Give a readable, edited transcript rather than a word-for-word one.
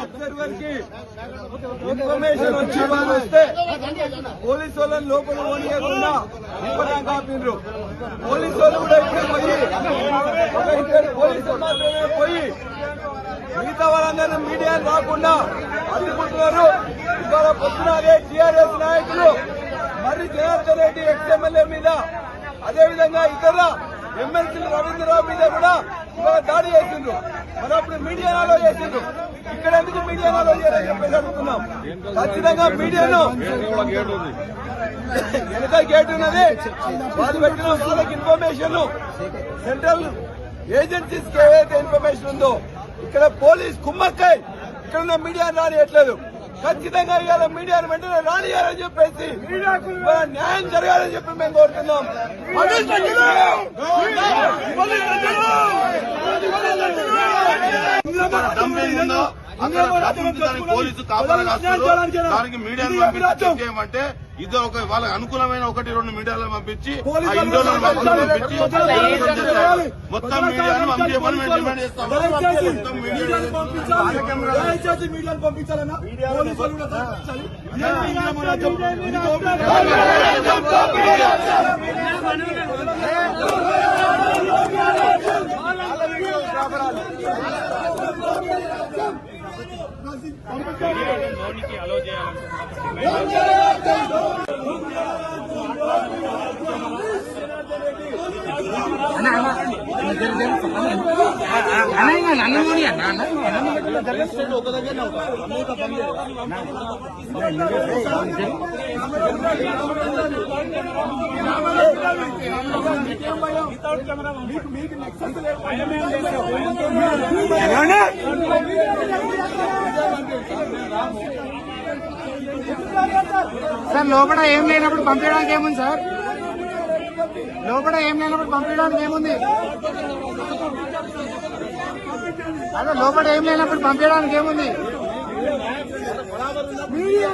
Observer కి information వచ్చి వాళ్ళు వస్తే పోలీసు వాళ్ళని లోపల పోనీయకుండా కాపిండ్రు. పోలీసు వాళ్ళు కూడా ఇక్కడ పోయి ఒక ఇద్దరు పోలీసులు మాత్రమే పోయి మిగతా వాళ్ళందరూ మీడియా రాకుండా అడ్డుకుంటున్నారు. ఇవాళ పొద్దున అదే టీఆర్ఎస్ నాయకులు మరి జనార్దన్ రెడ్డి ఎక్స్ఎమ్మెల్యే మీద అదేవిధంగా ఇతర ఎమ్మెల్సీలు రవీంద్రరావు మీద కూడా ఇవాళ దాడి చేసిండ్రు. మరి అప్పుడు మీడియాలో చేసిండ్రు. ఇక్కడ ఎందుకు మీడియాలో చేయాలని చెప్పేసి అడుగుతున్నాం. ఖచ్చితంగా మీడియాను వెనక గేట్ ఉన్నది. వాళ్ళు పెట్టిన వాళ్ళకి ఇన్ఫర్మేషన్ సెంట్రల్ ఏజెన్సీస్ కి ఏదైతే ఇన్ఫర్మేషన్ ఉందో ఇక్కడ పోలీస్ కుమ్మక్కై ఇక్కడ ఉన్న మీడియాను రానియట్లేదు. ఖచ్చితంగా ఇవాళ మీడియాను వెంటనే రానియాలని చెప్పేసి న్యాయం జరగాలని చెప్పి మేము కోరుతున్నాం. పోలీసు కాపాడు దానికి మీడియాను పంపించి చేయమంటే ఇది ఒక వాళ్ళకి అనుకూలమైన 1-2 మీడియాలను పంపించి ఆ ఇండియాలో పంపించి మొత్తం మీడియాను పంపించమని మేము డిమాండ్ చేస్తాం. పంపించాలన్నా సార్ లోపల ఏం లేనప్పుడు పంపించడానికి ఏముంది సార్? లోపల ఏం లేనప్పుడు పంపించడానికి ఏముంది? అదే లోపల ఏం లేనప్పుడు పంపించడానికి ఏముంది? మీడియా